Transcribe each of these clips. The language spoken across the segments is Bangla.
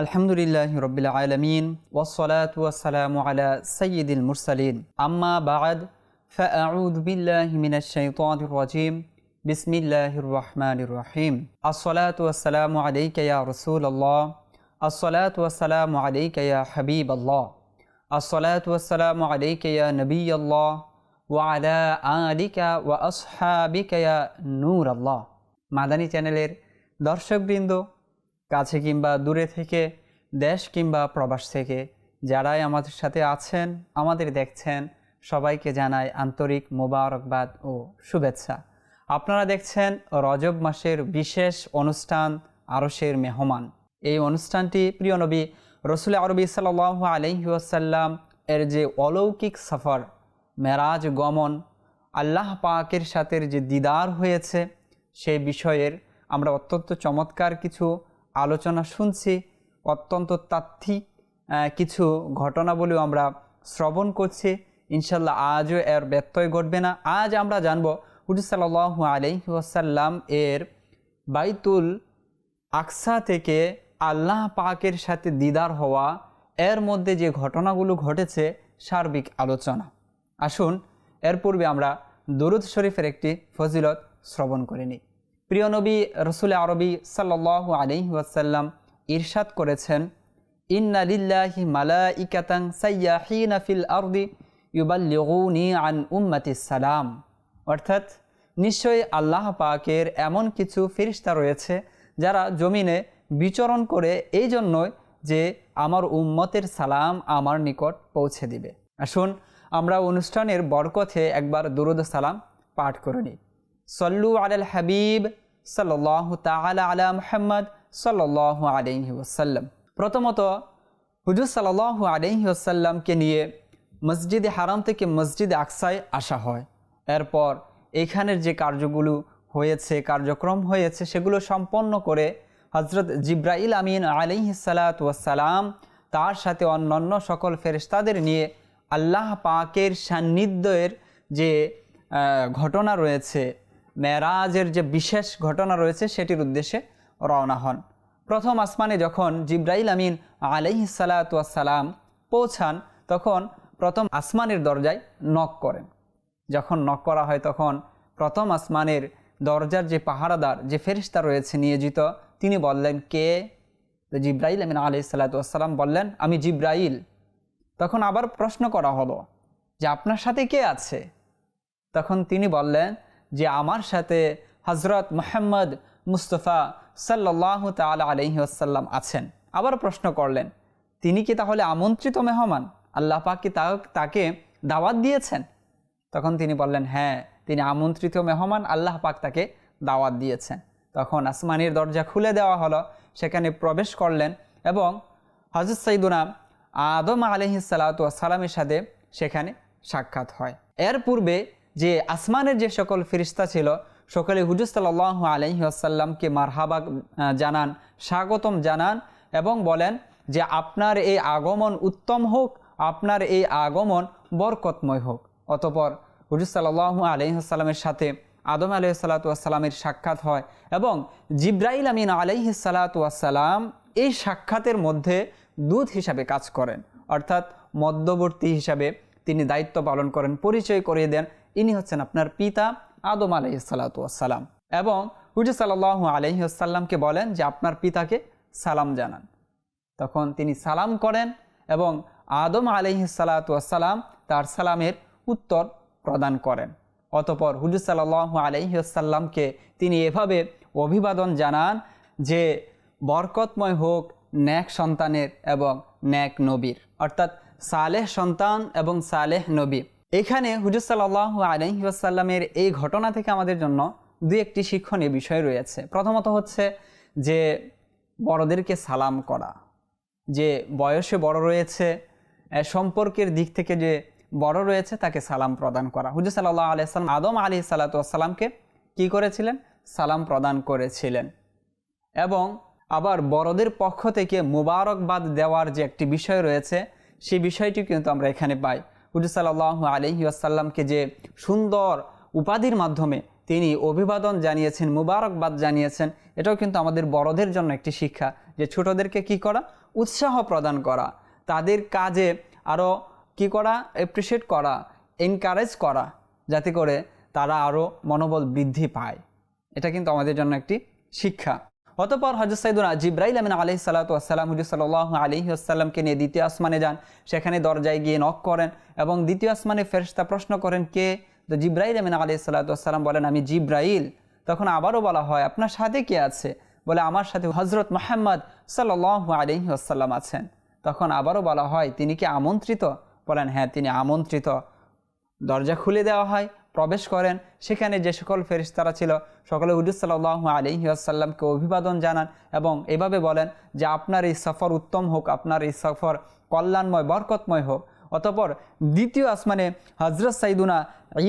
আলহামদুলিল্লাহি রাব্বিল আলামিন ওয়াসসালাতু ওয়াসসালামু আলা সাইয়্যিদিল মুরসালিন আম্মা বা'দ ফাআউযু বিল্লাহি মিনাশ শাইতানির রাজীম বিসমিল্লাহির রহমানির রহিম আসসালাতু ওয়াসসালামু আলাইকা ইয়া রাসূলুল্লাহ আসসালাতু ওয়াসসালামু আলাইকা ইয়া হাবিবাল্লাহ আসসালাতু ওয়াসসালামু আলাইকা ইয়া নবিয়াল্লাহ ওয়া আলা আলিকা ওয়া আসহাবিকা ইয়া নূরাল্লাহ। মাদানী চ্যানেলের দর্শকবৃন্দ, কাছে কিংবা দূরে থেকে, দেশ কিংবা প্রবাস থেকে যারাই আমাদের সাথে আছেন, আমাদের দেখছেন, সবাইকে জানাই আন্তরিক মোবারকবাদ ও শুভেচ্ছা। আপনারা দেখছেন রজব মাসের বিশেষ অনুষ্ঠান আরশের মেহমান। এই অনুষ্ঠানটি প্রিয় নবী রসুল আরবি সাল্লাল্লাহু আলাইহি ওয়াসাল্লাম এর যে অলৌকিক সফর, মেরাজ গমন, আল্লাহ পাকের সাথে যে দিদার হয়েছে, সেই বিষয়ের আমরা অত্যন্ত চমৎকার কিছু আলোচনা শুনছি। অত্যন্ত তাত্ত্বিক কিছু ঘটনাবলীও আমরা শ্রবণ করছি। ইনশাল্লাহ আজও এর ব্যত্যয় ঘটবে না। আজ আমরা জানব হুজুর সাল্লাল্লাহু আলাইহি ওয়াসাল্লাম এর বাইতুল আকসা থেকে আল্লাহ পাকের সাথে দিদার হওয়া, এর মধ্যে যে ঘটনাগুলো ঘটেছে সার্বিক আলোচনা। আসুন এর পূর্বে আমরা দরুদ শরীফের একটি ফজিলত শ্রবণ করে নিই। প্রিয় নবী রসুল আরবি সাল্লাল্লাহু আলাইহি ওয়াসাল্লাম ইরশাদ করেছেন, ইন্না লিল্লাহি মালাইকাতান সাইয়াহিনা ফিল আরদি ইউবাল্লিগুনি আন উম্মতিস সালাম। অর্থাৎ নিশ্চয়ই আল্লাহ পাকের এমন কিছু ফেরেশতা রয়েছে যারা জমিনে বিচরণ করে এই জন্যই যে আমার উম্মতের সালাম আমার নিকট পৌঁছে দিবে। আসুন আমরা অনুষ্ঠানের বরকতে একবার দুরূদ সালাম পাঠ করে নিই। সল্লু আলাল হাবিব সাল্লাল্লাহু তাআলা আলা মুহাম্মদ সাল্লাল্লাহু আলাইহি ওয়াসাল্লাম। প্রথমত হুজুর সাল্লাল্লাহু আলাইহি ওয়াসাল্লামকে নিয়ে মসজিদে হারাম থেকে মসজিদে আকসায় আসা হয়। এরপর এখানের যে কার্যগুলো হয়েছে, কার্যক্রম হয়েছে, সেগুলো সম্পন্ন করে হযরত জিবরাইল আমিন আলাইহিস সালাতু ওয়াসসালাম তার সাথে অন্যান্য সকল ফেরেশতাদের নিয়ে আল্লাহ পাকের সান্নিধ্যের যে ঘটনা রয়েছে, মেরাজের যে বিশেষ ঘটনা রয়েছে, সেটির উদ্দেশ্যে রওনা হন। প্রথম আসমানে যখন জিবরাইল আমিন আলাইহিস সালাতু ওয়াসসালাম পৌঁছান, তখন প্রথম আসমানের দরজায় নক করেন। যখন নক করা হয়, তখন প্রথম আসমানের দরজার যে পাহারাদার, যে ফেরেশতা রয়েছে নিয়োজিত, তিনি বললেন, কে? তো জিবরাইল আমিন আলাইহিস সালাতু ওয়াসসালাম বললেন, আমি জিবরাইল। তখন আবার প্রশ্ন করা হলো যে আপনার সাথে কে আছে? তখন তিনি বললেন যে আমার সাথে হযরত মুহাম্মদ মুস্তাফা সাল্লাল্লাহু তাআলা আলাইহি ওয়াসাল্লাম আছেন। আবার প্রশ্ন করলেন, তিনি কি তাহলে আমন্ত্রিত মেহমান? আল্লাহ পাক কি তাকে দাওয়াত দিয়েছেন? তখন তিনি বললেন, হ্যাঁ, তিনি আমন্ত্রিত মেহমান, আল্লাহ পাক তাকে দাওয়াত দিয়েছেন। তখন আসমানের দরজা খুলে দেওয়া হলো, সেখানে প্রবেশ করলেন এবং হযরত সাইয়্যিদুনা আদম আলাইহিস সালাতু ওয়াসসালামের সাথে সেখানে সাক্ষাৎ হয়। এর পূর্বে যে আসমানের যে সকল ফেরেশতা ছিল, সকলে হুজুর সাল্লাল্লাহু আলাইহি ওয়াসাল্লামকে মারহাবা জানান, স্বাগতম জানান এবং বলেন যে আপনার এই আগমন উত্তম হোক, আপনার এই আগমন বরকতময় হোক। অতঃপর হুজুর সাল্লাল্লাহু আলাইহি ওয়াসাল্লামের সাথে আদম আলাইহিস সালাতু ওয়াসসালামের সাক্ষাৎ হয় এবং জিবরাইল আমিন আলাইহিস সালাতু ওয়াসসালাম এই সাক্ষাতের মধ্যে দূত হিসাবে কাজ করেন, অর্থাৎ মধ্যবর্তী হিসাবে তিনি দায়িত্ব পালন করেন, পরিচয় করিয়ে দেন ইনি হচ্ছেন আপনার পিতা আদম আলাইহিস সালাতু ওয়াসসালাম। এবং হুজুর সাল্লাল্লাহু আলাইহি ওয়াসাল্লামকে বলেন যে আপনার পিতাকে সালাম জানান। তখন তিনি সালাম করেন এবং আদম আলাইহিস সালাতু ওয়াসসালাম তার সালামের উত্তর প্রদান করেন। অতঃপর হুজুর সাল্লাল্লাহু আলাইহি ওয়াসাল্লামকে তিনি এভাবে অভিবাদন জানান যে বরকতময় হোক নেক সন্তানের এবং নেক নবীর, অর্থাৎ সালেহ সন্তান এবং সালেহ নবী। এখানে হুজুর সাল্লাল্লাহু আলাইহি ওয়াসাল্লামের এই ঘটনা থেকে আমাদের জন্য দুই একটি শিক্ষণীয় বিষয় রয়েছে। প্রথমত হচ্ছে যে বড়দেরকে সালাম করা, যে বয়সে বড় রয়েছে, সম্পর্কের দিক থেকে যে বড় রয়েছে, তাকে সালাম প্রদান করা। হুজুর সাল্লাল্লাহু আলাইহি ওয়াসাল্লাম আদম আলাইহিস সালাতু ওয়াসসালামকে কী করেছিলেন? সালাম প্রদান করেছিলেন। এবং আবার বড়দের পক্ষ থেকে মুবারকবাদ দেওয়ার যে একটি বিষয় রয়েছে, সেই বিষয়টি কিন্তু আমরা এখানে পাই। হুজুর সাল্লাল্লাহু আলাইহি ওয়াসাল্লামকে যে সুন্দর উপাধির মাধ্যমে তিনি অভিবাদন জানিয়েছেন, মুবারকবাদ জানিয়েছেন, এটাও কিন্তু আমাদের বড়দের জন্য একটি শিক্ষা যে ছোটদেরকে কি করা? উৎসাহ প্রদান করা, তাদের কাজে আরও কী করা, অ্যাপ্রিসিয়েট করা, এনকারেজ করা, যাতে করে তারা আরও মনোবল বৃদ্ধি পায়। এটা কিন্তু আমাদের জন্য একটি শিক্ষা। অতঃপর হযরত সাইয়্যিদুনা জিবরাইল আমিন আলাইহিস সালাতু ওয়াস সালাম হুজুর সাল্লাল্লাহু আলাইহি ওয়াসাল্লামকে নিয়ে দ্বিতীয় আসমানে যান। সেখানে দরজায় গিয়ে নক করেন এবং দ্বিতীয় আসমানে ফেরেশতা প্রশ্ন করেন, কে? তো জিবরাইল আমিন আলাইহিস সালাতু ওয়াস সালাম বলেন, আমি জিবরাইল। তখন আবারও বলা হয়, আপনার সাথে কে আছে? বলে, আমার সাথে হযরত মুহাম্মদ সাল্লাল্লাহু আলাইহি ওয়াসাল্লাম আছেন। তখন আবারও বলা হয়, তিনি কি আমন্ত্রিত? বলেন, হ্যাঁ, তিনি আমন্ত্রিত। দরজা খুলে দেওয়া হয়, প্রবেশ করেন। সেখানে যে সকল ফেরেশতারা ছিল সকলে হুজুর সাল্লাল্লাহু আলাইহি ওয়াসাল্লামকে অভিবাদন জানান এবং এভাবে বলেন যে আপনার এই সফর উত্তম হোক, আপনার এই সফর কল্যাণময় বরকতময় হোক। অতঃপর দ্বিতীয় আসমানে হযরত সাইয়্যিদুনা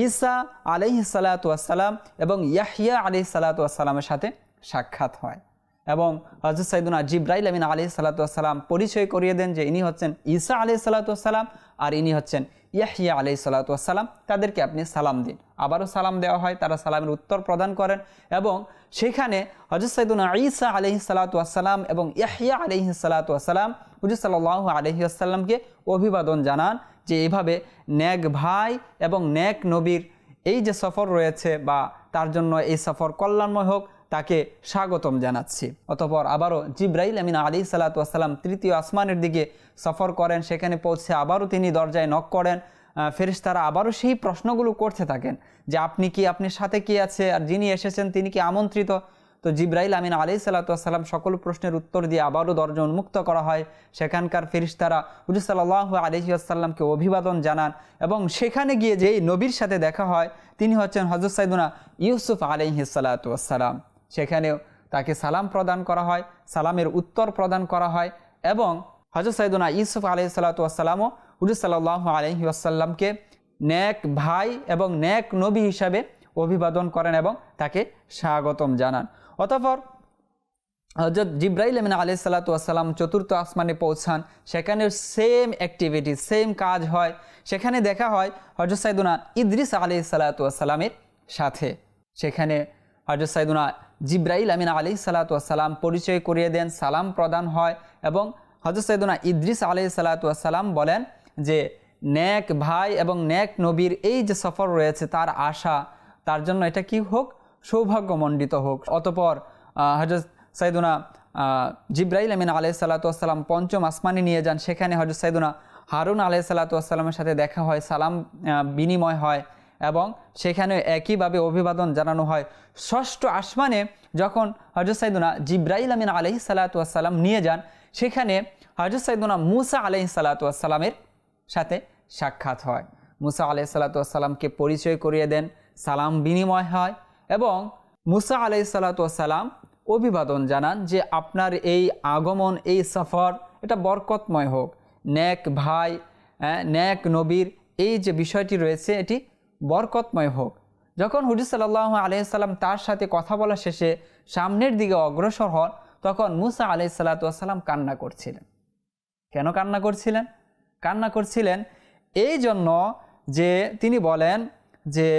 ঈসা আলাইহিস সালাতু ওয়াস সালাম এবং ইয়াহইয়া আলাইহিস সালাতু ওয়াস সালামের সাথে সাক্ষাৎ হয় এবং হযরত সাইয়্যিদুনা জিবরাইল আমিন আলাইহিস সালাতু ওয়াস সালাম পরিচয় করিয়ে দেন যে ইনি হচ্ছেন ঈসা আলাইহিস সালাতু ওয়াস সালাম আর ইনি হচ্ছেন ইয়াহইয়া আলাইহিস সালাতু ওয়াস সালাম। তাদেরকে আপনি সালাম দিন। আবারও সালাম দেওয়া হয়, তারা সালামের উত্তর প্রদান করেন এবং সেখানে হযরত সাইয়্যিদুনা ঈসা আলাইহিস সালাতু ওয়াস সালাম এবং ইয়াহইয়া আলাইহিস সালাতু ওয়াস সালাম হুজুর সাল্লাল্লাহু আলাইহি ওয়াসাল্লামকে অভিবাদন জানান যে এভাবে নেক ভাই এবং নেক নবীর এই যে সফর রয়েছে বা তার জন্য এই সফর কল্যাণময় হোক, তাকে স্বাগতম জানাচ্ছি। অতঃপর আবারও জিবরাইল আমিন আলাইহিস সালাতু ওয়াস সালাম তৃতীয় আসমানের দিকে সফর করেন। সেখানে পৌঁছে আবারও তিনি দরজায় নক করেন। ফেরেশতারা আবারও সেই প্রশ্নগুলো করতে থাকেন যে আপনি কি, আপনার সাথে কি আছে, আর যিনি এসেছেন তিনি কি আমন্ত্রিত? তো জিবরাইল আমিন আলাইহিস সালাতু ওয়াস সালাম সকল প্রশ্নের উত্তর দিয়ে আবারও দরজা উন্মুক্ত করা হয়। সেখানকার ফেরেশতারা হুজুর সাল্লাল্লাহু আলাইহি ওয়াসাল্লামকে অভিবাদন জানান এবং সেখানে গিয়ে যেই নবীর সাথে দেখা হয় তিনি হচ্ছেন হযরত সাইয়্যিদুনা ইউসুফ আলাইহিস সালাতু ওয়াস সালাম। সেখানেও তাকে সালাম প্রদান করা হয়, সালামের উত্তর প্রদান করা হয় এবং হযরত সাইয়্যিদুনা ইউসুফ আলাইহিস সালাতু ওয়াস সালামও হুজুর সাল্লাল্লাহু আলাইহি ওয়াসাল্লামকে নেক ভাই এবং নেক নবী হিসাবে অভিবাদন করেন এবং তাকে স্বাগতম জানান। অতঃপর হযরত জিবরাইল আমিন আলাইহিস সালাতু ওয়াস সালাম চতুর্থ আসমানে পৌঁছান। সেখানে সেম অ্যাক্টিভিটি, সেম কাজ হয়। সেখানে দেখা হয় হযরত সাইয়্যিদুনা ইদ্রিস আলাইহিস সালাতু ওয়াস সালামের সাথে। সেখানে হযরত সাইয়্যিদুনা জিবরাইল আমিন আলাইহিস সালাতু ওয়াস সালাম পরিচয় করিয়ে দেন, সালাম প্রদান হয় এবং হযরত সাইয়্যিদুনা ইদ্রিস আলাইহিস সালাতু ওয়াস সালাম বলেন যে নেক ভাই এবং নেক নবীর এই যে সফর রয়েছে তার আশা, তার জন্য এটা কি হোক, সৌভাগ্যমণ্ডিত হোক। অতঃপর হযরত সাইয়্যিদুনা জিবরাইল আমিন আলাইহিস সালাতু ওয়াস সালাম পঞ্চম আসমানে নিয়ে যান। সেখানে হযরত সাইয়্যিদুনা হারুন আলাইহিস সালাতু ওয়াস সালামের সাথে দেখা হয়, সালাম বিনিময় হয় এবং সেখানে একইভাবে অভিবাদন জানানো হয়। ষষ্ঠ আসমানে যখন হযরত সাইয়্যিদুনা জিবরাইল আমিন আলাইহিস সালাতু ওয়াস সালাম নিয়ে যান, সেখানে হযরত সাইয়্যিদুনা মূসা আলাইহিস সালাতু ওয়াস সালামের সাথে সাক্ষাৎ হয়। মূসা আলাইহিস সালাতু ওয়াস সালামকে পরিচয় করিয়ে দেন, সালাম বিনিময় হয় এবং মূসা আলাইহিস সালাতু ওয়াস সালাম অভিবাদন জানান যে আপনার এই আগমন, এই সফর এটা বরকতময় হোক, নেক ভাই নেক নবীর এই যে বিষয়টি রয়েছে এটি বরকতময় হোক। যখন হুজুর সাল্লাল্লাহু আলাইহি সাল্লাম তার সাথে কথা বলা শেষে সামনের দিকে অগ্রসর হন, তখন মূসা আলাইহিস সালাতু ওয়াস সালাম কান্না করছিলেন। কেন কান্না করছিলেন? কান্না করছিলেন এই জন্য যে তিনি বলেন যে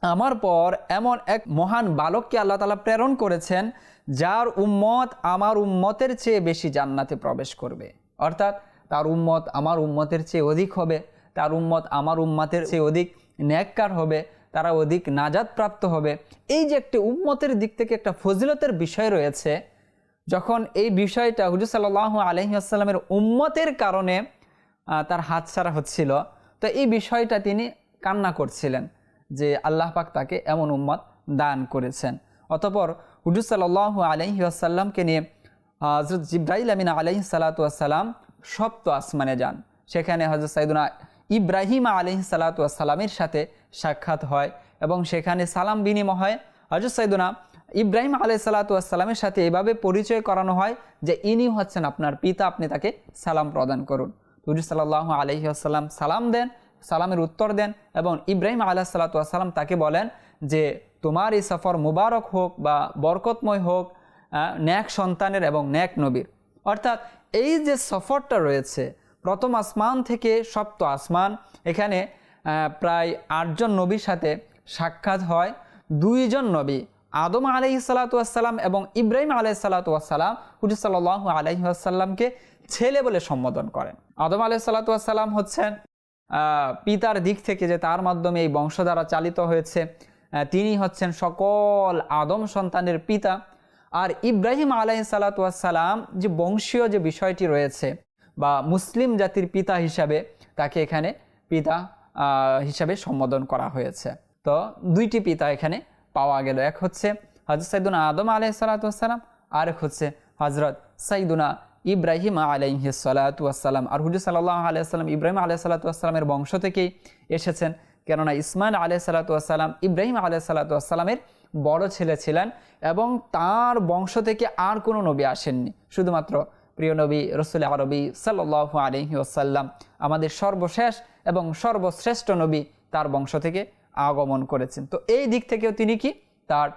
আমার পর এমন এক মহান বালককে আল্লাহ তাআলা প্রেরণ করেছেন যার উম্মত আমার উম্মতের চেয়ে বেশি জান্নাতে প্রবেশ করবে। অর্থাৎ তার উম্মত আমার উম্মতের চেয়ে অধিক হবে, তার উম্মত আমার উম্মতের চেয়ে অধিক নেককার হবে, তারা অধিক নাজাত প্রাপ্ত হবে। এই যে একটি উম্মতের দিক থেকে একটা ফজিলতের বিষয় রয়েছে, যখন এই বিষয়টা হুজুর সাল্লাল্লাহু আলাইহি ওয়াসাল্লামের উম্মতের কারণে তার হাতছাড়া হচ্ছিল, তো এই বিষয়টা তিনি কান্না করছিলেন যে আল্লাহ পাক তাকে এমন উম্মত দান করেছেন। অতঃপর হুজুর সাল্লাল্লাহু আলাইহি ওয়াসাল্লামকে নিয়ে হযরত জিবরাইল আমিন আলাইহিস সালাতু ওয়াস সালাম সপ্ত আসমানে যান। সেখানে হযরত সাইয়্যিদুনা ইব্রাহিম আলাইহিস সালাতু ওয়াস সালামের সাথে সাক্ষাৎ হয় এবং সেখানে সালাম বিনিময় হয়। হযরত সাইয়্যিদুনা ইব্রাহিম আলাইহিস সালাতু ওয়াস সালামের সাথে এভাবে পরিচয় করানো হয় যে ইনি হচ্ছেন আপনার পিতা, আপনি তাকে সালাম প্রদান করুন। হুজুর সাল্লাল্লাহু আলাইহি ওয়াসাল্লাম সালাম দেন, সালামের উত্তর দেন এবং ইব্রাহিম আলাইহিস সালাতু ওয়াস সালাম তাকে বলেন যে তোমার এই সফর মুবারক হোক বা বরকতময় হোক, নেক সন্তানের এবং নেক নবীর। অর্থাৎ এই যে সফরটা রয়েছে প্রথম আসমান থেকে সপ্ত আসমান, এখানে প্রায় 8 জন নবীর সাথে সাক্ষাৎ হয়। 2 জন নবী আদম আলাইহিসসালাতু ওয়াসসালাম এবং ইব্রাহিম আলাইহিসসালাতু ওয়াসসালাম হুজুর সাল্লাল্লাহু আলাইহি ওয়াসাল্লামকে ছেলে বলে সম্বোধন করেন। আদম আলাইহিসসালাতু ওয়াসসালাম হচ্ছেন পিতার দিক থেকে, যে তার মাধ্যমে এই বংশধারা চালিত হয়েছে, তিনি হচ্ছেন সকল আদম সন্তানের পিতা। আর ইব্রাহিম আলাইহিসসালাতু ওয়াসসালাম যে বংশীয় যে বিষয়টি রয়েছে বা মুসলিম জাতির পিতা হিসাবে তাকে এখানে পিতা হিসাবে সম্বোধন করা হয়েছে। তো দুইটি পিতা এখানে পাওয়া গেল, এক হচ্ছে হযরত সাইয়্যিদুনা আদম আলাইহিসসালাতু ওয়াসসালাম, আর এক হচ্ছে হযরত সাইয়্যিদুনা ইব্রাহিম আলাইহিসসালাতু ওয়াসসালাম। আর হুজুর সাল্লাল্লাহু আলাইহি ওয়াসাল্লাম ইব্রাহিম আলাইহিসসালাতু ওয়াসসালামের বংশ থেকেই এসেছেন, কেননা ইসমাইল আলাইহিসসালাতু ওয়াসসালাম ইব্রাহিম আলাইহিসসালাতু ওয়াসসালামের বড় ছেলে ছিলেন এবং তার বংশ থেকে আর কোনো নবী আসেননি, শুধুমাত্র প্রিয় নবী রাসূল আরবি সাল্লাল্লাহু আলাইহি ওয়াসাল্লাম আমাদের সর্বশেষ এবং সর্বশ্রেষ্ঠ নবী, তার বংশ থেকে আগমন করেছেন। তো এই দিক থেকেও তিনি কি তার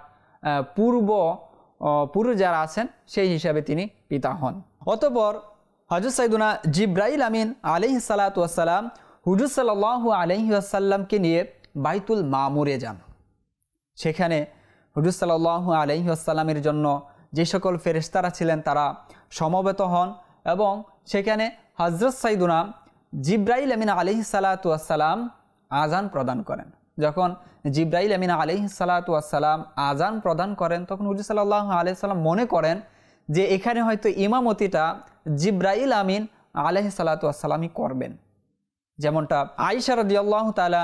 পূর্ব যারা আছেন সেই হিসাবে তিনি পিতা হন। অতঃপর হযরত সাইয়্যিদুনা জিবরাইল আমিন আলাইহিসসালাতু ওয়াসসালাম হুজুর সাল্লাল্লাহু আলাইহি ওয়াসাল্লামকে নিয়ে বাইতুল মামুরে যান। সেখানে হুজুর সাল্লাল্লাহু আলাইহি ওয়াসাল্লামের জন্য যে সকল ফেরেশতারা ছিলেন তারা সমবেত হন এবং সেখানে হযরত সাইয়্যিদুনা জিবরাইল আমিন আলাইহিসসালাতু ওয়াসসালাম আযান প্রদান করেন। যখন জিবরাইল আমিন আলাইহিসসালাতু ওয়াসসালাম আযান প্রদান করেন তখন হুজুর সাল্লাল্লাহু আলাইহি ওয়াসাল্লাম মনে করেন যে এখানে হয়তো ইমামতিটা জিবরাইল আমিন আলাইহিসসালাতু ওয়াসসালামই করবেন। যেমনটা আয়েশা রাদিয়াল্লাহু তাআলা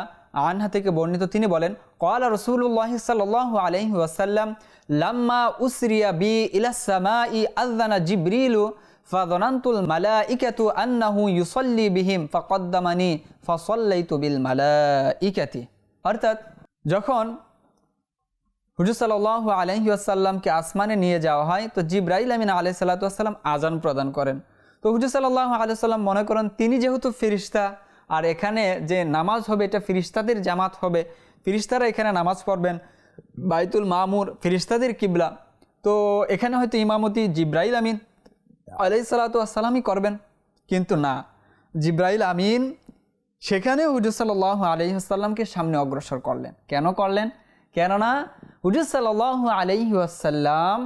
আনহা থেকে বর্ণিত, তিনি বলেন ক্বালা রাসূলুল্লাহ সাল্লাল্লাহু আলাইহি ওয়াসাল্লাম লাম্মা উসরিয়া বি ইলাস সামাই আযানা জিবরিলু ফাযানান্তুল মালাইকাতু আন্নাহু ইউসাল্লি বিহিম ফাকদ্দামানি ফাসাল্লাইতু বিল মালাইকাতি। অর্থাৎ যখন হুজুর সাল্লাল্লাহু আলাইহি ওয়াসাল্লামকে আসমানে নিয়ে যাওয়া হয় তো জিবরাইল আমিন আলাইহিসসালাতু ওয়াসসালাম আযান প্রদান করেন। তো হুজুর সাল্লাল্লাহু আলাইহি ওয়াসাল্লাম মনে করেন তিনি যেহেতু ফেরেশতা আর এখানে যে নামাজ হবে এটা ফেরেশতাদের জামাত হবে, ফেরেশতারা এখানে নামাজ পড়বেন, বাইতুল মামুর ফেরেশতাদের কিবলা, তো এখানে হয়তো ইমামতি জিবরাইল আমিন আলাইহিসসালাতু ওয়াসসালামই করবেন। কিন্তু না, জিবরাইল আমিন সেখানে হুজুর সাল্লাল্লাহু আলাইহি ওয়াসাল্লামকে সামনে অগ্রসর করলেন। কেন করলেন? কেননা হুজুর সাল্লাল্লাহু আলাইহি ওয়াসাল্লাম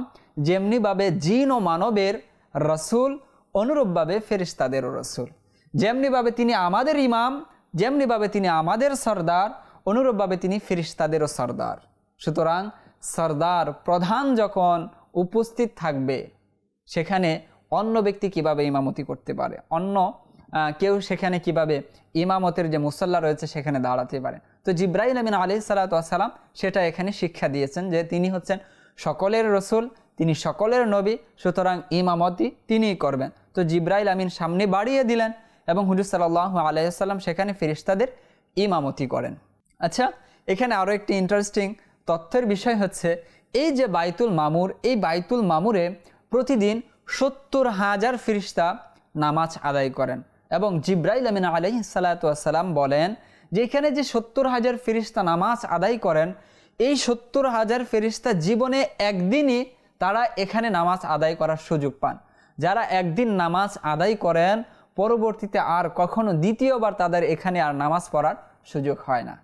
যেমনিভাবে জিন ও মানবের রসুল অনুরূপভাবে ফেরেশতাদেরও রসুল, যেমনিভাবে তিনি আমাদের ইমাম, যেমনিভাবে তিনি আমাদের সর্দার, অনুরূপভাবে তিনি ফেরেশতাদেরও সর্দার। সুতরাং সর্দার প্রধান যখন উপস্থিত থাকবে সেখানে অন্য ব্যক্তি কিভাবে ইমামতি করতে পারে, অন্য কেউ সেখানে কিভাবে ইমামতের যে মুসাল্লা রয়েছে সেখানে দাঁড়াতে পারে। তো জিবরাইল আমিন আলাইহিসসালাতু ওয়াসসালাম সেটা এখানে শিক্ষা দিয়েছেন যে তিনি হচ্ছেন সকলের রসুল, তিনি সকলের নবী, সুতরাং ইমামতি তিনিই করবেন। তো জিবরাইল আমিন সামনে বাড়িয়ে দিলেন এবং হুজুর সাল্লাল্লাহু আলাইহি ওয়াসাল্লাম সেখানে ফেরেশতাদের ইমামতি করেন। আচ্ছা, এখানে আরও একটি ইন্টারেস্টিং তথ্যের বিষয় হচ্ছে এই যে বাইতুল মামুর, এই বাইতুল মামুরে প্রতিদিন 70,000 ফেরেশতা নামাজ আদায় করেন এবং জিবরাইল আমিন আলাইহিসসালাতু ওয়াসসালাম বলেন যে এখানে যে 70,000 ফেরেশতা নামাজ আদায় করেন, এই 70,000 ফেরেশতা জীবনে একদিনই তারা এখানে নামাজ আদায় করার সুযোগ পান। যারা একদিন নামাজ আদায় করেন পরবর্তীতে আর কখনো দ্বিতীয়বার তাদের এখানে আর নামাজ পড়ার সুযোগ হয় না।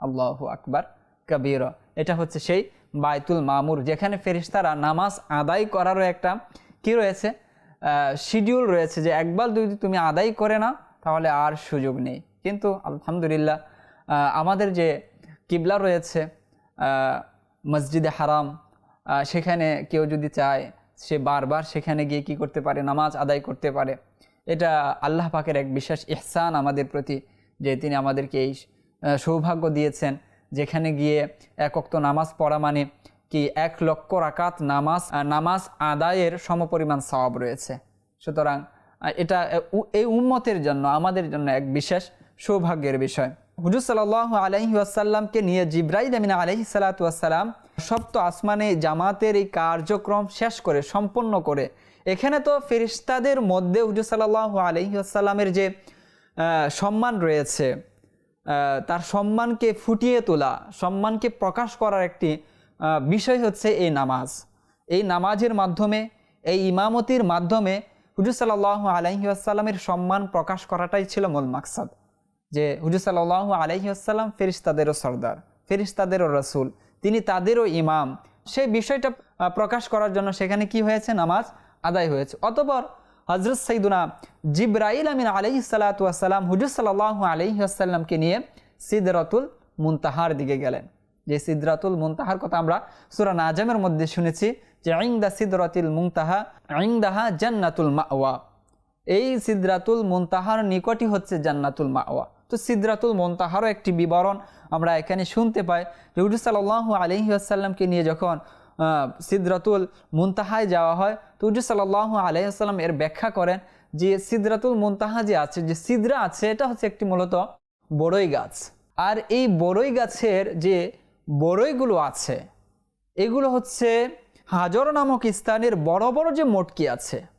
আল্লাহু আকবার কবীরা। এটা হচ্ছে সেই বাইতুল মামুর যেখানে ফেরেশতারা নামাজ আদায় করারও একটা কি রয়েছে, শিডিউল রয়েছে যে একবার যদি তুমি আদায় করে না তাহলে আর সুযোগ নেই। কিন্তু আলহামদুলিল্লাহ আমাদের যে কিবলা রয়েছে মসজিদে হারাম, সেখানে কেউ যদি চায় সে বারবার সেখানে গিয়ে কি করতে পারে, নামাজ আদায় করতে পারে। এটা আল্লাহ পাকের এক বিশেষ ইহসান আমাদের প্রতি যে তিনি আমাদেরকে এই সৌভাগ্য দিয়েছেন যেখানে গিয়ে এক ওয়াক্ত নামাজ পড়া মানে কি 1 লক্ষ রাকাত নামাজ আদায়ের সমপরিমাণ সওয়াব রয়েছে। সুতরাং এটা এই উম্মতের জন্য আমাদের জন্য এক বিশেষ সৌভাগ্যের বিষয়। হুজুর সাল্লাল্লাহু আলাইহি ওয়াসাল্লামকে নিয়ে জিবরাইল আমিন আলাইহিসসালাতু ওয়াসসালাম সপ্ত আসমানে জামাতের এই কার্যক্রম শেষ করে সম্পন্ন করে এখানে তো ফেরেশতাদের মধ্যে হুজুর সাল্লাল্লাহু আলাইহি ওয়াসাল্লামের যে সম্মান রয়েছে, তার সম্মানকে ফুটিয়ে তোলা, সম্মানকে প্রকাশ করার একটি বিষয় হচ্ছে এই নামাজ। এই নামাজের মাধ্যমে, এই ইমামতির মাধ্যমে হুজুর সাল্লাল্লাহু আলাইহি ওয়াসাল্লামের সম্মান প্রকাশ করাটাই ছিল মূল মাকসাদ। যে হুজুর সাল্লাল্লাহু আলাইহি ওয়াসাল্লাম ফেরেশতাদেরও সরদার, ফেরেশতাদেরও রসুল, তিনি তাদেরও ইমাম, সেই বিষয়টা প্রকাশ করার জন্য সেখানে কি হয়েছে, নামাজ আদায় হয়েছে। অতঃপর হযরত সাইয়্যিদুনা জিবরাইল আমিন আলাইহিস সালাতু ওয়াস সালাম হুজুর সাল্লাল্লাহু আলাইহি ওয়াসাল্লামকে নিয়ে সিদরাতুল মুনতাহার দিকে গেলেন। যে সিদরাতুল মুনতাহার কথা আমরা সূরা নাজমের মধ্যে শুনেছি যে ইনদা সিদরাতিল মুনতাহা ইনদাহা জান্নাতুল মাওয়া, এই সিদরাতুল মুনতাহার নিকটই হচ্ছে জান্নাতুল মাওয়া। তো সিদরাতুল মুনতাহারও একটি বিবরণ আমরা এখানে শুনতে পাই যে হুজুর সাল্লাল্লাহু আলাইহি ওয়াসাল্লামকে নিয়ে যখন সিদরাতুল মুনতাহায় যাওয়া হয়, তো হুজুর সাল্লাল্লাহু আলাইহি ওয়াসাল্লাম এর ব্যাখ্যা করেন যে সিদরাতুল মুনতাহা যে আছে, যে সিদরা আছে, এটা হচ্ছে একটি মূলত বড়ই গাছ। আর এই বড়ই গাছের যে বড়ইগুলো আছে এগুলো হচ্ছে হাজর নামক স্থানের বড় বড় যে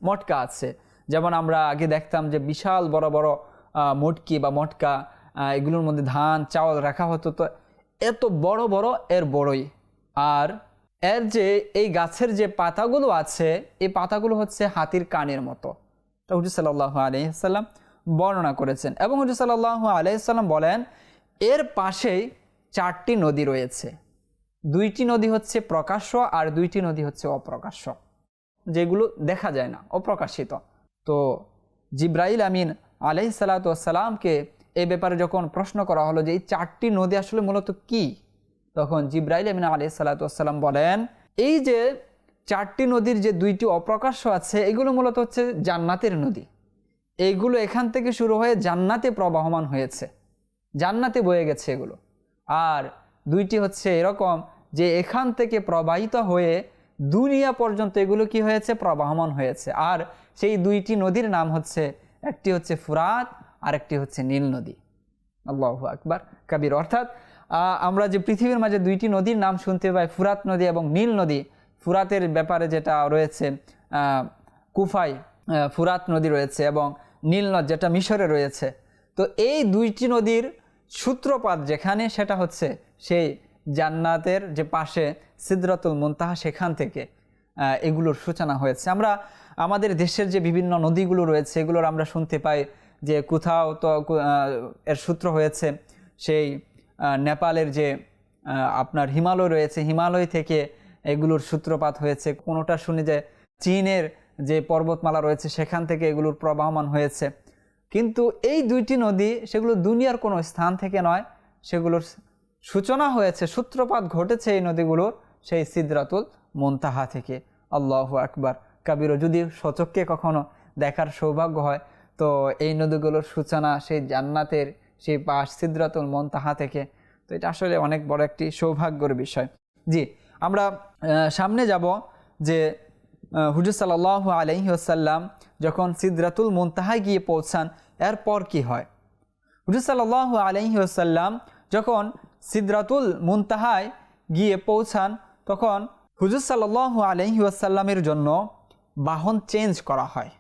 মটকা আছে, যেমন আমরা আগে দেখতাম যে বিশাল বড় বড় মটকি বা মটকা, এগুলোর মধ্যে ধান চাউল রাখা হতো। তো এত বড় বড় এর বড়ই, আর এর যে এই গাছের যে পাতাগুলো আছে এই পাতাগুলো হচ্ছে হাতির কানের মতো। তা হুজুর সাল্লাল্লাহু আলাইহি ওয়াসাল্লাম বর্ণনা করেছেন। এবং হুজুর সাল্লাল্লাহু আলাইহি ওয়াসাল্লাম বলেন এর পাশেই 4টি নদী রয়েছে, 2টি নদী হচ্ছে প্রকাশ্য আর 2টি নদী হচ্ছে অপ্রকাশ্য, যেগুলো দেখা যায় না, অপ্রকাশিত। তো জিবরাইল আমিন আলাইহিস সালাতু ওয়াস সালামকে এই ব্যাপারে যখন প্রশ্ন করা হলো যে এই 4টি নদী আসলে মূলত কি, তখন জিবরাইল আমিন আলাইহিস সালাতু ওয়াস সালাম বলেন এই যে 4টি নদীর যে 2টি অপ্রকাশ্য আছে এগুলো মূলত হচ্ছে জান্নাতের নদী। এইগুলো এখান থেকে শুরু হয়ে জান্নাতে প্রবাহমান হয়েছে, জান্নাতে বয়ে গেছে এগুলো। আর 2টি হচ্ছে এরকম যে এখান থেকে প্রবাহিত হয়ে দুনিয়া পর্যন্ত এগুলো কি হয়েছে, প্রবাহমান হয়েছে। আর সেই 2টি নদীর নাম হচ্ছে, একটি হচ্ছে ফুরাত আর একটি হচ্ছে নীল নদী। আল্লাহু আকবার কাবীর। অর্থাৎ আমরা যে পৃথিবীর মাঝে 2টি নদীর নাম শুনতে পাই, ফুরাত নদী এবং নীল নদী। ফুরাতের ব্যাপারে যেটা রয়েছে কুফায় ফুরাত নদী রয়েছে এবং নীল নদ যেটা মিশরে রয়েছে। তো এই 2টি নদীর সূত্রপাত যেখানে সেটা হচ্ছে সেই জান্নাতের যে পাশে সিদরাতুল মুনতাহা, সেখান থেকে এগুলোর সূচনা হয়েছে। আমরা আমাদের দেশের যে বিভিন্ন নদীগুলো রয়েছে এগুলোর আমরা শুনতে পাই যে কোথাও তো এর সূত্র হয়েছে সেই নেপালের যে আপনার হিমালয় রয়েছে, হিমালয় থেকে এগুলোর সূত্রপাত হয়েছে। কোনোটা শুনি যে চীনের যে পর্বতমালা রয়েছে সেখান থেকে এগুলোর প্রবাহমান হয়েছে। কিন্তু এই 2টি নদী সেগুলো দুনিয়ার কোনো স্থান থেকে নয়, সেগুলোর সূচনা হয়েছে, সূত্রপাত ঘটেছে এই নদীগুলোর সেই সিদরাতুল মুনতাহা থেকে। আল্লাহু আকবার কাবীর। যদি সচক্ষে কখনো দেখার সৌভাগ্য হয় তো এই নদীগুলোর সূচনা সেই জান্নাতের সেই পাশ সিদরাতুল মুনতাহা থেকে। তো এটা আসলে অনেক বড় একটি সৌভাগ্যের বিষয়। জি, আমরা সামনে যাব যে হুজুর সাল্লাল্লাহু আলাইহি ওয়াসাল্লাম যখন সিদরাতুল মুনতাহায় গিয়ে পৌঁছান এরপর কি হয়। হুজুর সাল্লাল্লাহু আলাইহি ওয়াসাল্লাম যখন সিদরাতুল মুনতাহায় গিয়ে পৌঁছান তখন হুজুর সাল্লাল্লাহু আলাইহি ওয়াসাল্লামের জন্য বাহন চেঞ্জ করা হয়।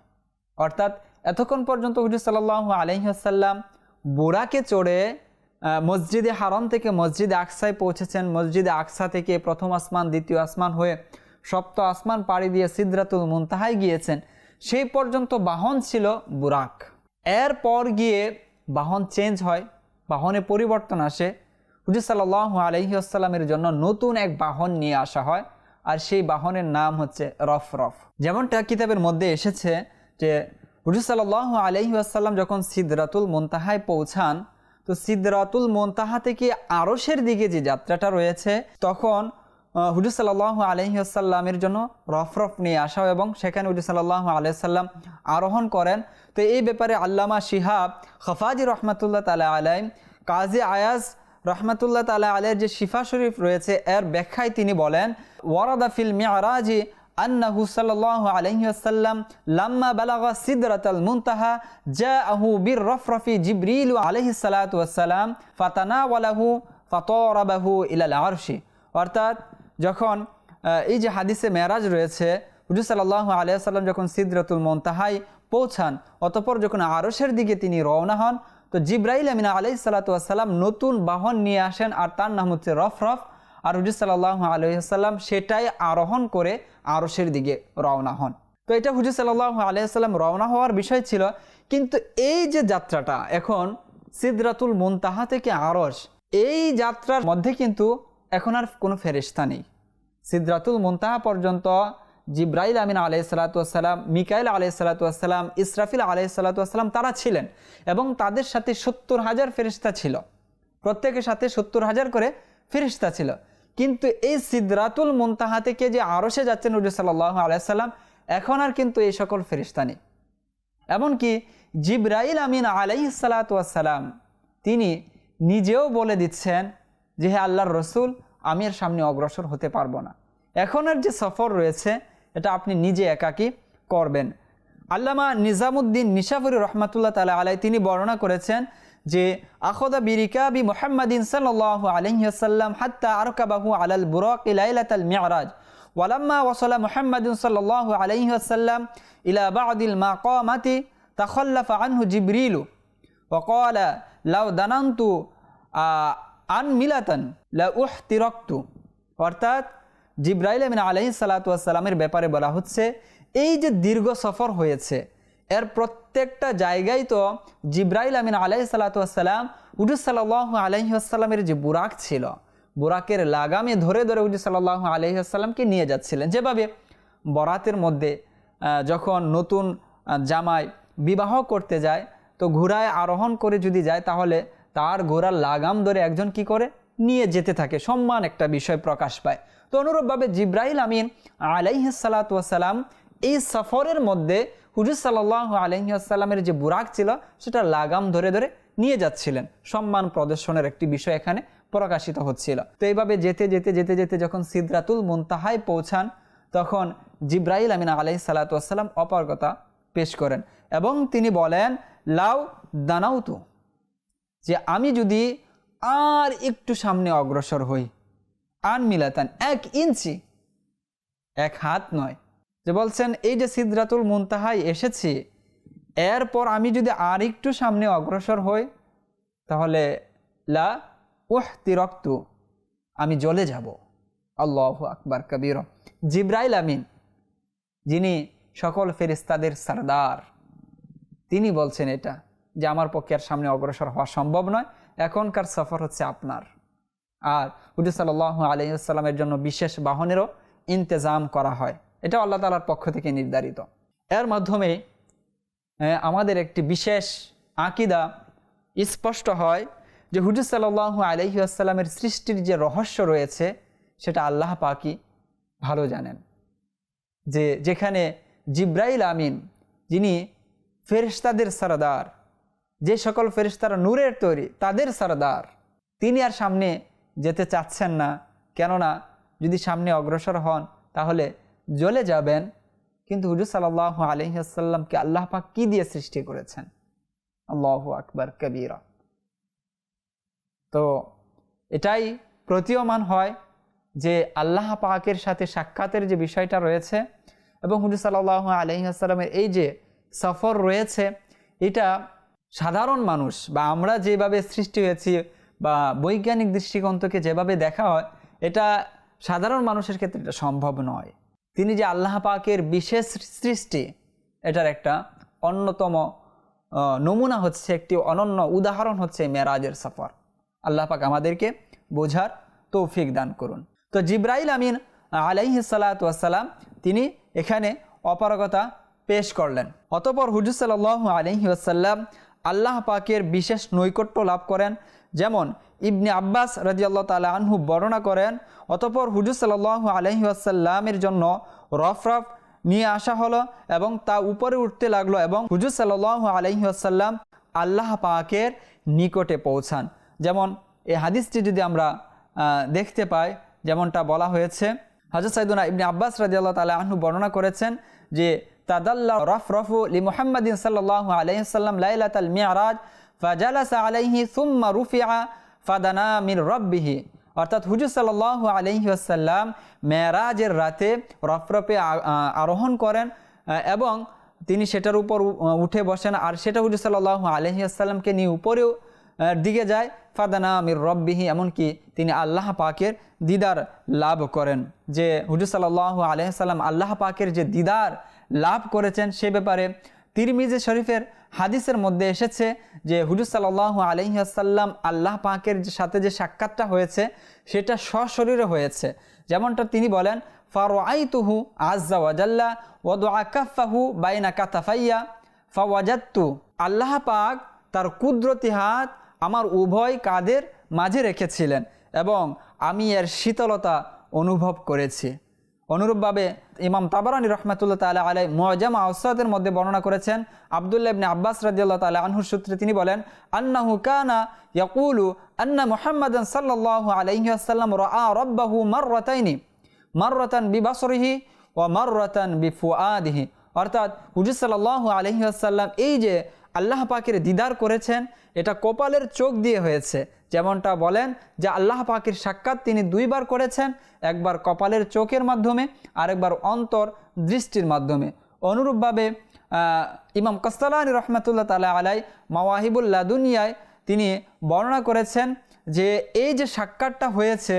অর্থাৎ এতক্ষণ পর্যন্ত হুজুর সাল্লাল্লাহু আলাইহি ওয়াসাল্লাম বুরাকে চড়ে মসজিদে হারাম থেকে মসজিদে আকসায় পৌঁছেছেন। মসজিদে আকসা থেকে প্রথম আসমান, দ্বিতীয় আসমান হয়ে সপ্ত আসমান পাড়ি দিয়ে সিদরাতুল মুনতাহায় গিয়েছেন। সেই পর্যন্ত বাহন ছিল বুরাক। এরপর গিয়ে বাহন চেঞ্জ হয়, বাহনে পরিবর্তন আসে। হুজুর সাল্লাল্লাহু আলাইহি ওয়াসাল্লামের জন্য নতুন এক বাহন নিয়ে আসা হয়, আর সেই বাহনের নাম হচ্ছে রফরফ। যেমনটা কিতাবের মধ্যে এসেছে যে হুজুর সাল্লাল্লাহু আলাইহি ওয়াসাল্লাম যখন সিদরাতুল মুনতাহায় পৌঁছান তো সিদরাতুল মুনতাহা থেকে আরশের দিকে যে যাত্রাটা রয়েছে তখন হুজুর সাল্লাল্লাহু আলাইহি ওয়াসাল্লামের জন্য রফরফ নিয়ে আসা এবং সেখানে হুজুর সাল্লাল্লাহু আলাইহি ওয়াসাল্লাম আরোহণ করেন। তো এই ব্যাপারে আল্লামা শিহাব খফাজি রহমাতুল্লাহ তাআলা আলাইহি, কাজী আয়াজ রহমাতুল্লাহ তাআলা আলাইহির যে শিফা শরীফ রয়েছে এর ব্যাখ্যায় তিনি বলেন ওয়ারাদা ফিল মি'রাজি আন্নাহু সাল্লাল্লাহু আলাইহি ওয়াসাল্লাম লাম্মা বালাগা সিদরাতাল মুনতাহা জাআহু বির রফরফি জিবরিল আলাইহিস সালাতু ওয়াসসালাম ফাতানাওয়ালাহু ফাতারাবাহু ইলাল আরশি। অর্থাৎ যখন এই যে হাদিসে মেরাজ রয়েছে হুজুর সাল্লাল্লাহু আলাইহি ওয়াসাল্লাম যখন সিদরাতুল মুনতাহায় পৌঁছান অতঃপর যখন আরশের দিকে তিনি রওনা হন তো জিবরাইল আমিন আলাইহিস সালাতু ওয়াসসালাম নতুন বাহন নিয়ে আসেন আর তার নাম হচ্ছে রফরফ। আর হুজুর সাল্লাল্লাহু আলাইহি ওয়াসাল্লাম সেটাই আরোহণ করে আরশের দিকে রওনা হন। তো এটা হুজুর সাল্লাল্লাহু আলাইহি ওয়াসাল্লাম রওনা হওয়ার বিষয় ছিল। কিন্তু এই যে যাত্রাটা এখন সিদরাতুল মুনতাহা থেকে আরশ, এই যাত্রার মধ্যে কিন্তু এখন আর কোনো ফেরেশতা নেই। সিদরাতুল মুনতাহা পর্যন্ত জিব্রাইল আমিন আলাইহিসসালাতু ওয়াসসালাম, মিকাইল আলাইহিসসালাতু ওয়াসসালাম, ইসরাফিল আলাইহিসসালাতু ওয়াসসালাম তারা ছিলেন এবং তাদের সাথে 70,000 ফেরেশতা ছিল। প্রত্যেকের সাথে 70,000 করে ফেরেশতা ছিল। কিন্তু এই সিদরাতুল মুনতাহা থেকে যে আরশে যাচ্ছেন হুজুর সাল্লাল্লাহু আলাইহি ওয়াসাল্লাম, এখন আর কিন্তু এই সকল ফেরেশতা নেই। এমনকি জিব্রাইল আমিন আলাইহিসসালাতু ওয়াসসালাম তিনি নিজেও বলে দিচ্ছেন যে হে আল্লাহর রসুল, আমি এর সামনে অগ্রসর হতে পারবো না, এখন আর যে সফর রয়েছে এটা আপনি নিজে একাকী করবেন। আল্লামা নিজামুদ্দিন নিশাপুরি রহমাতুল্লাহ তাআলা আলাইহি তিনি বর্ণনা করেছেন যে আখদা বিরিকাবি মুহাম্মাদিন সাল্লাল্লাহু আলাইহি ওয়াসাল্লাম হাত্তা আরকাবাহু আলাল বুরাক লাইলাতাল মি'রাজ ওয়ালাম্মা ওয়াসালা মুহাম্মাদুন সাল্লাল্লাহু আলাইহি ওয়াসাল্লাম ইলা বা'দিল মাকামাতি তাখাল্লাফা আনহু জিবরিলু ওয়া ক্বালা লাউ দানানতু আন মিলাতান লা উহতিরাকতু। অর্থাৎ জিব্রাইল আমিন আলাইহিসসালাতু ওয়াসসালামের ব্যাপারে বলা হচ্ছে এই যে দীর্ঘ সফর হয়েছে এর প্রত্যেকটা জায়গায় তো জিব্রাইল আমিন আলাইহিসসালাতু ওয়াসসালাম হুজুর সাল্লাল্লাহু আলাইহি ওয়াসাল্লামের যে বুরাক ছিল, বুরাকের লাগামে ধরে ধরে হুজুর সাল্লাল্লাহু আলাইহি ওয়াসাল্লামকে নিয়ে যাচ্ছিলেন। যেভাবে বরাতের মধ্যে যখন নতুন জামাই বিবাহ করতে যায় তো ঘোড়ায় আরোহণ করে যদি যায় তাহলে তার ঘোড়ার লাগাম ধরে একজন কি করে নিয়ে যেতে থাকে, সম্মান একটা বিষয় প্রকাশ পায়। তো অনুরূপভাবে জিব্রাইল আমিন আলাইহিসসালাতু ওয়াসসালাম এই সফরের মধ্যে হুজুর সাল্লাল্লাহু আলাইহি ওয়াসাল্লামের যে বুরাক ছিল সেটা লাগাম ধরে ধরে নিয়ে যাচ্ছিলেন, সম্মান প্রদর্শনের একটি বিষয় এখানে প্রকাশিত হচ্ছিল। তো এইভাবে যেতে যেতে যেতে যেতে যখন সিদরাতুল মুনতাহায় পৌঁছান তখন জিব্রাইল আমিন আলাইহিসসালাতু ওয়াসসালাম অপারগতা পেশ করেন এবং তিনি বলেন লাউ দানাউতু, যে আমি যদি আর একটু সামনে অগ্রসর হই, আন মিলাতান 1 ইঞ্চি, 1 হাত নয়, যে বলছেন এই যে সিদরাতুল মুনতাহায় এসেছি এরপর আমি যদি আর একটু সামনে অগ্রসর হই তাহলে লা উহতিরাকতু, আমি জ্বলে যাব। আল্লাহু আকবার কবীরা। জিব্রাইল আমিন যিনি সকল ফেরেশতাদের সরদার তিনি বলছেন এটা যে আমার পক্ষে আর সামনে অগ্রসর হওয়া সম্ভব নয়, এখনকার সফর হচ্ছে আপনার। আর হুজুর সাল্লাল্লাহু আলাইহি ওয়াসাল্লামের জন্য বিশেষ বাহনেরও ইন্তজাম করা হয়, এটা আল্লাহ তাআলার পক্ষ থেকে নির্ধারিত। এর মাধ্যমে আমাদের একটি বিশেষ আকীদা স্পষ্ট হয় যে হুজুর সাল্লাল্লাহু আলাইহি ওয়াসাল্লামের সৃষ্টির যে রহস্য রয়েছে সেটা আল্লাহ পাকই ভালো জানেন। যে যেখানে জিব্রাইল আমিন যিনি ফেরেশতাদের সরদার, যে সকল ফেরেশতারা নূরের তৈরি তাদের সরদার, তিনি আর সামনে যেতে চাচ্ছেন না, কেননা যদি সামনে অগ্রসর হন তাহলে জ্বলে যাবেন। কিন্তু হুজুর সাল্লাল্লাহু আলাইহি ওয়াসাল্লামকে আল্লাহ পাক কি দিয়ে সৃষ্টি করেছেন? আল্লাহু আকবার কবীরা। তো এটাই প্রতীয়মান হয় যে আল্লাহ পাকের সাথে সাক্ষাতের যে বিষয়টা রয়েছে এবং হুজুর সাল্লাল্লাহু আলাইহি ওয়াসাল্লামের এই যে সফর রয়েছে এটা সাধারণ মানুষ বা আমরা যেভাবে সৃষ্টি হয়েছি বা বৈজ্ঞানিক দৃষ্টিকোণ থেকে যেভাবে দেখা হয় এটা সাধারণ মানুষের ক্ষেত্রে এটা সম্ভব নয়। তিনি যে আল্লাহ পাকের বিশেষ সৃষ্টি এটার একটা অন্যতম নমুনা হচ্ছে, একটি অনন্য উদাহরণ হচ্ছে মেরাজের সফর। আল্লাহ পাক আমাদেরকে বোঝার তৌফিক দান করুন। তো জিব্রাইল আমিন আলাইহিসসালাতু ওয়াসসালাম তিনি এখানে অপারগতা পেশ করলেন। অতঃপর হুজুর সাল্লাল্লাহু আলাইহি ওয়াসাল্লাম আল্লাহ পাকের বিশেষ নৈকট্য লাভ করেন। যেমন ইবনে আব্বাস রাদিয়াল্লাহু তাআলা আনহু বর্ণনা করেন, অতঃপর হুজুর সাল্লাল্লাহু আলাইহি ওয়াসাল্লামের জন্য রফরফ নিয়ে আসা হলো এবং তা উপরে উঠতে লাগলো এবং হুজুর সাল্লাল্লাহু আলাইহি ওয়াসাল্লাম আল্লাহ পাকের নিকটে পৌঁছান। যেমন এই হাদিসটি যদি আমরা দেখতে পাই, যেমনটা বলা হয়েছে, হযরত সাইয়্যিদুনা ইবনে আব্বাস রাদিয়াল্লাহু তাআলা আনহু বর্ণনা করেছেন যে তাদাল্লা রফরফু লি মুহাম্মাদিন সাল্লাল্লাহু আলাইহি ওয়াসাল্লাম লাইলাতাল মি'রাজ ফাজালাসা আলাইহি সুম্মা রুফিআ ফাদানা মিন রাব্বিহি। অর্থাৎ হুজুর সাল্লাল্লাহু আলাইহি ওয়াসাল্লাম মেরাজের রাতে রফরফে আরোহণ করেন এবং তিনি সেটার উপর উঠে বসেন আর সেটা হুজুর সাল্লাল্লাহু আলাইহি ওয়াসাল্লামকে নিয়ে উপরেও দিকে যায়, ফাদানা মির রব্বিহি, এমনকি তিনি আল্লাহ পাকের দিদার লাভ করেন। যে হুজুর সাল্লাল্লাহু আলাইহি ওয়াসাল্লাম আল্লাহ পাকের যে দিদার লাভ করেছেন সে ব্যাপারে তিরমিজি শরীফের হাদিসের মধ্যে এসেছে যে হুজুর সাল্লাল্লাহু আলাইহি ওয়াসাল্লাম আল্লাহ পাকের সাথে যে সাক্ষাৎটা হয়েছে সেটা সশরীরে হয়েছে। যেমনটা তিনি বলেন, ফারাআইতুহু আযজা ওয়া জাল্লা ওয়াদআ কাফাহু বাইনা কাতাফাইয়া ফাওয়াজাদতু, আল্লাহ পাক তার কুদরতি হাত আমার উভয় কাঁধের মাঝে রেখেছিলেন এবং আমি এর শীতলতা অনুভব করেছি। অনুরূপভাবে ইমাম তাবারানী রহমাতুল্লাহ তাআলা আলাইহি মুআজাম আওসাতের মধ্যে বর্ণনা করেছেন, আব্দুল্লাহ ইবনে আব্বাস রাদিয়াল্লাহু তাআলা আনহুর সূত্রে তিনি বলেন, আন্নাহু কানা ইয়াকুলু আন্না মুহাম্মাদান সাল্লাল্লাহু আলাইহি ওয়াসাল্লাম রাআ রাব্বাহু মাররাতান বিবাসরিহি ওয়া মাররাতান বিফুআদিহি। অর্থাৎ হুজুর সাল্লাল্লাহু আলাইহি ওয়াসাল্লাম এই যে আল্লাহ পাকের দিদার করেছেন, এটা কপালের চোখ দিয়ে হয়েছে। যেমনটা বলেন যে আল্লাহ পাকের সাক্ষাৎ তিনি দুইবার করেছেন, একবার কপালের চোখের মাধ্যমে, আরেকবার অন্তর দৃষ্টির মাধ্যমে। অনুরূপভাবে ইমাম কাসতালানী রহমাতুল্লাহ তাআলা আলাইহি মাওয়াহিবুল লাদুনিয়ায় তিনি বর্ণনা করেছেন যে এই যে সাক্ষাৎটা হয়েছে,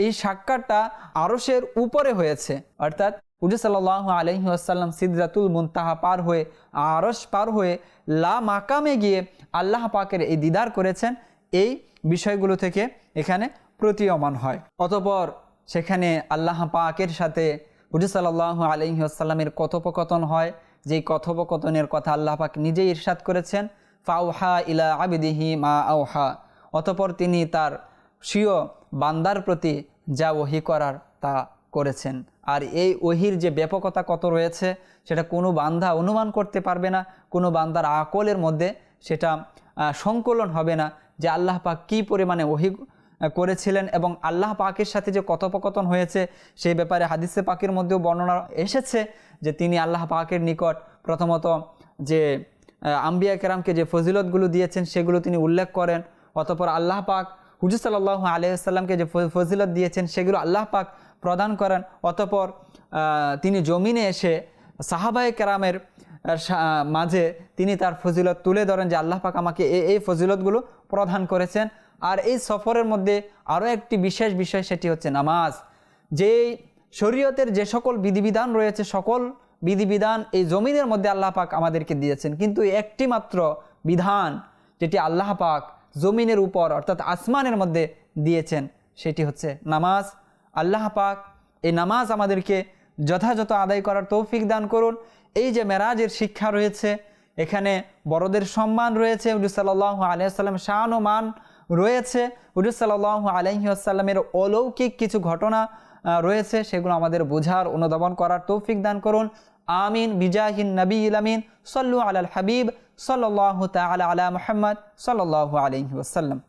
এই সাক্ষাৎটা আরশের উপরে হয়েছে। অর্থাৎ হুজুর সাল্লাল্লাহু আলাইহি ওয়াসাল্লাম সিদরাতুল মুনতাহা পার হয়ে, আরশ পার হয়ে লা মাকামে গিয়ে আল্লাহ পাকের এই দিদার করেছেন, এই বিষয়গুলো থেকে এখানে প্রতীয়মান হয়। অতঃপর সেখানে আল্লাহ পাকের সাথে হুজুর সাল্লাল্লাহু আলাইহি ওয়াসাল্লামের কথোপকথন হয়, যেই কথোপকথনের কথা আল্লাহ পাক নিজেই ইরশাদ করেছেন, ফাওহা ইলা আবদিহি মা আওহা। অতঃপর তিনি তার স্বীয় বান্দার প্রতি যা ওহী করার তা করেছেন। আর এই ওহির যে ব্যাপকতা কত রয়েছে সেটা কোনো বান্দা অনুমান করতে পারবে না, কোনো বান্দার আকলের মধ্যে সেটা সংকলন হবে না যে আল্লাহ পাক কী পরিমাণে ওহী করেছিলেন। এবং আল্লাহ পাকের সাথে যে কথোপকথন হয়েছে সেই ব্যাপারে হাদিসে পাকের মধ্যেও বর্ণনা এসেছে যে তিনি আল্লাহ পাকের নিকট প্রথমত যে আম্বিয়া কেরামকে যে ফজিলতগুলো দিয়েছেন সেগুলো তিনি উল্লেখ করেন। অতঃপর আল্লাহ পাক হুজুর সাল্লাল্লাহু আলাইহি ওয়াসাল্লামকে যে ফজিলত দিয়েছেন সেগুলো আল্লাহ পাক প্রদান করেন। অতঃপর তিনি জমিনে এসে সাহাবায়ে কেরামের মাঝে তিনি তার ফজিলত তুলে ধরেন যে আল্লাহ পাক আমাকে এই ফজিলতগুলো প্রদান করেছেন। আর এই সফরের মধ্যে আরও একটি বিশেষ বিষয়, সেটি হচ্ছে নামাজ। যেই শরীয়তের যে সকল বিধিবিধান রয়েছে, সকল বিধিবিধান এই জমিনের মধ্যে আল্লাহ পাক আমাদেরকে দিয়েছেন, কিন্তু একটি মাত্র বিধান যেটি আল্লাহ পাক জমিনের উপর অর্থাৎ আসমানের মধ্যে দিয়েছেন, সেটি হচ্ছে নামাজ। আল্লাহ পাক এই নামাজ আমাদেরকে যথাযথ আদায় করার তৌফিক দান করুন। এই যে মেরাজের শিক্ষা রয়েছে, এখানে বড়দের সম্মান রয়েছে, হুজুর সাল্লাল্লাহু আলাইহি ওয়াসাল্লাম শান ও মান রয়েছে, হুজুর সাল্লাল্লাহু আলাইহি ওয়াসাল্লামের অলৌকিক কিছু ঘটনা রয়েছে, সেগুলো আমাদের বোঝার অনুধাবন করার তৌফিক দান করুন। আমিন বিজাহিন নবীল আমিন সাল্লু আলাল হাবিব সাল্লাল্লাহু তাআলা আলা মুহাম্মদ সাল্লাল্লাহু আলাইহি ওয়াসাল্লাম।